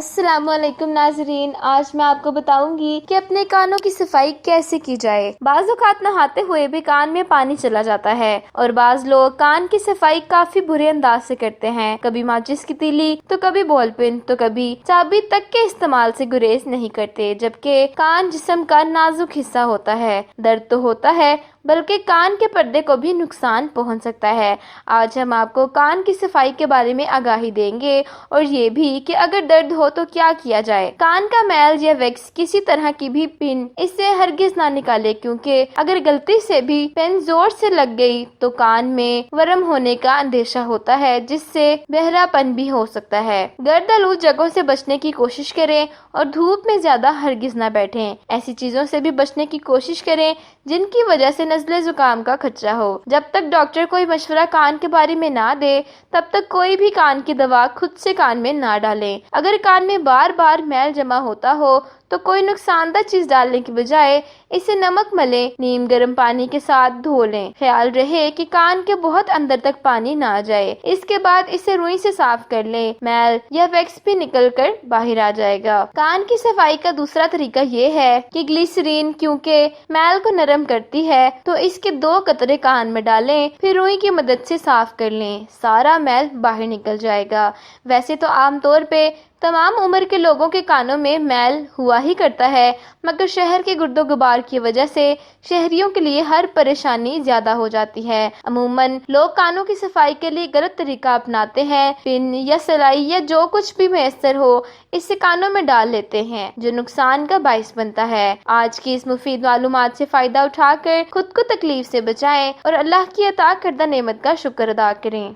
السلام علیکم ناظرین، آج میں آپ کو بتاؤں گی کہ اپنے کانوں کی صفائی کیسے کی جائے۔ بعض اوقات نہاتے ہوئے بھی کان میں پانی چلا جاتا ہے اور بعض لوگ کان کی صفائی کافی برے انداز سے کرتے ہیں، کبھی ماچس کی تیلی تو کبھی بال پن تو کبھی چابی تک کے استعمال سے گریز نہیں کرتے، جبکہ کان جسم کا نازک حصہ ہوتا ہے۔ درد تو ہوتا ہے بلکہ کان کے پردے کو بھی نقصان پہنچ سکتا ہے۔ آج ہم آپ کو کان کی صفائی کے بارے میں آگاہی دیں گے اور یہ بھی کہ اگر درد ہو تو کیا کیا جائے۔ کان کا میل یا ویکس کسی طرح کی بھی پن اس سے ہرگز نہ نکالے، کیونکہ اگر غلطی سے بھی پن زور سے لگ گئی تو کان میں ورم ہونے کا اندیشہ ہوتا ہے، جس سے بہرا پن بھی ہو سکتا ہے۔ گرد آلود جگہوں سے بچنے کی کوشش کریں اور دھوپ میں زیادہ ہرگز نہ بیٹھیں۔ ایسی چیزوں سے بھی بچنے کی کوشش کریں جن کی وجہ سے نزلے زکام کا خطرہ ہو۔ جب تک ڈاکٹر کوئی مشورہ کان کے بارے میں نہ دے تب تک کوئی بھی کان کی دوا خود سے کان میں نہ ڈالیں۔ اگر کان میں بار بار میل جمع ہوتا ہو تو کوئی نقصان دہ چیز ڈالنے کی بجائے اسے نمک ملے نیم گرم پانی کے ساتھ دھو لیں۔ خیال رہے کہ کان کے بہت اندر تک پانی نہ جائے۔ اس کے بعد اسے روئی سے صاف کر لیں، میل یا ویکس بھی نکل کر باہر آ جائے گا۔ کان کی صفائی کا دوسرا طریقہ یہ ہے کہ گلیسرین کیونکہ میل کو نرم کرتی ہے تو اس کے 2 قطرے کان میں ڈالیں، پھر روئی کی مدد سے صاف کر لیں، سارا میل باہر نکل جائے گا۔ ویسے تو عام طور پہ تمام عمر کے لوگوں کے کانوں میں میل ہوا ہی کرتا ہے، مگر شہر کے گرد و غبار کی وجہ سے شہریوں کے لیے ہر پریشانی زیادہ ہو جاتی ہے۔ عموماً لوگ کانوں کی صفائی کے لیے غلط طریقہ اپناتے ہیں، پن یا سلائی یا جو کچھ بھی میسر ہو اسے کانوں میں ڈال لیتے ہیں، جو نقصان کا باعث بنتا ہے۔ آج کی اس مفید معلومات سے فائدہ اٹھا کر خود کو تکلیف سے بچائیں اور اللہ کی عطا کردہ نعمت کا شکر ادا کریں۔